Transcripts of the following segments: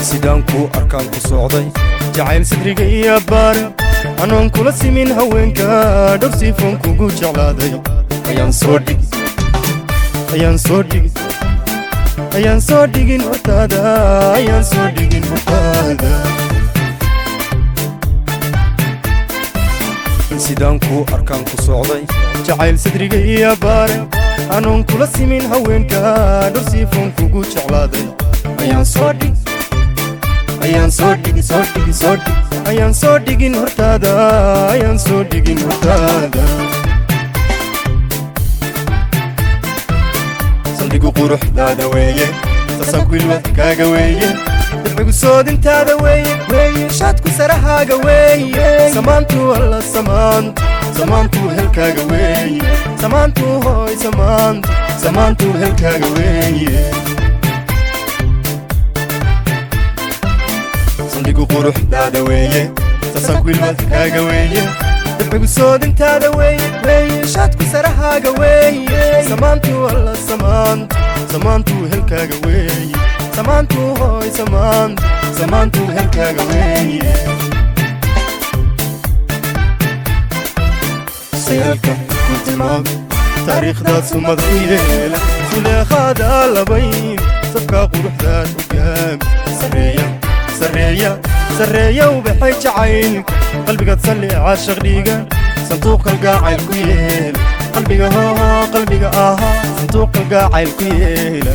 sidaanku arkaan ku socday jacayl sadriga iyo baar anoon kula simin haweenka dhowrsiifoon kugu jeclaaday ayaan soo dhigin hortaada sidaanku arkaan ku socday jacayl sadriga iyo baar anoon kula simin haweenka dhowrsiifoon kugu jeclaaday ayaan soo dhigin hortaada saldhigu quruxdaada weeye sasanku ilwadkaaga weeye dabcigu soodintaada weeye shaadku sarahaaga weeye samaantu alla samaantu helkaaga weeye samaantu hooy samaantu helkaaga weeye saldhigu quruxdaada weeye sasanku ilwadkaaga weeye dabcigu soodintaada weeye shaadku sarahaaga weeye samaantu alla samaantu helkaaga weeye samaantu hooy samaantu helkaaga weeye sayalka ku tilmaamay taariikhdaad sumad u yeela suleekhaada labayn sabkaa quruxdaad hogaami sareeya ubaxay jacaylka qalbigaad salli caashaq dhiiga sanduuq kalgacayl ku yeela qalbiga ahaa sanduuq kalgacayl ku yeela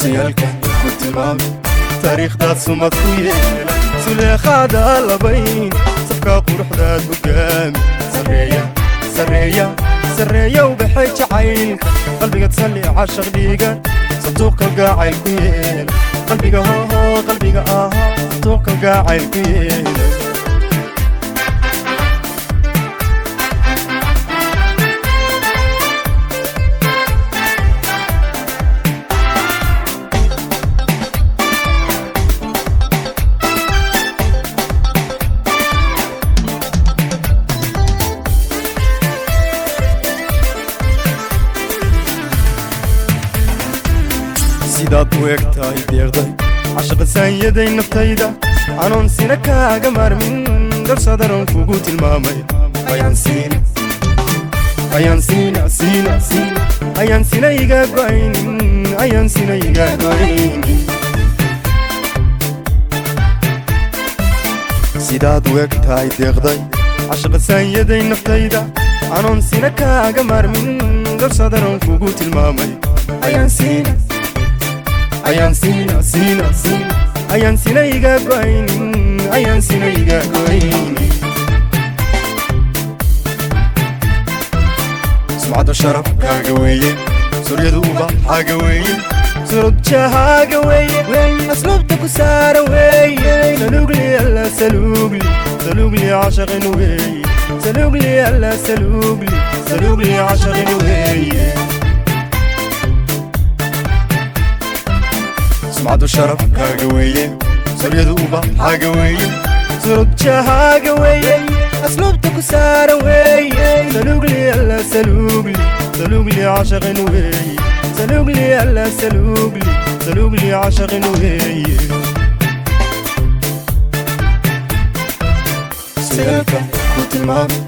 sayalka ku tilmaamay taariikhdaad sumad ku yeela suleekhaada labayn sabkaa quruxdaad hogaami sareeya ubaxay jacaylka qalbigaad salli caashaq dhiiga sanduuq kalgacayl ku yeela qalbiga ahaa sanduuq kalgacayl ku yeela sidaad u egtahay deeqday cashaqa saanyaday naftayda anoon sina kaaga maarmin darsadaroon kugu tilmaamay ayaan sina iga go'aynin sidaad u egtahay deeqday cashaqa saanyaday naftayda anoon sina kaaga maarmin darsadaroon kugu tilmaamay ayaan sina iga go'aynin sumcadda sharafkaaga weeye suryadu ubaxaaga weeye surubjahaaga weeye asluubta ku saara weeye salugli alla salugli cashaqin weeye salugli alla salugli cashaqin weeye sumcaddu sharafkaaga weeye suryadu ubaxaaga weeye surubjahaaga weeye asluubta ku saara weeye salugli alla salugli cashaqin weeye salugli alla salugli cashaqin weeye sayalka ku tilmaamay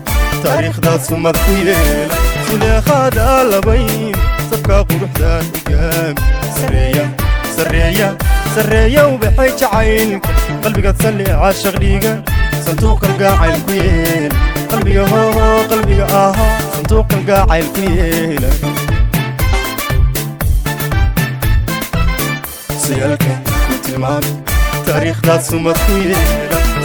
taariikhdaad sumad ku yeela suleekhaada labayn sabkaa quruxdaad hogaami sareeya ubaxay jacaylka qalbigaad salli caashaq dhiiga sanduuq kalgacayl ku yeela qalbiga ahaa sanduuq kalgacayl ku yeela sayalka ku tilmaamay تاريخ ذات سمت كويلا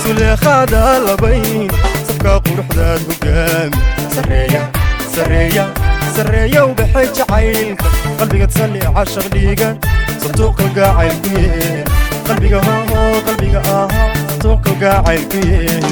سليخا دا لبين صفقا قروح ذات هقام سرية سرية سرية وبحي جعيلك قلبي تسلي عاشق ديقا صندوق القاعي الكويل قلبي هو قلبي صندوق القاعي الكويل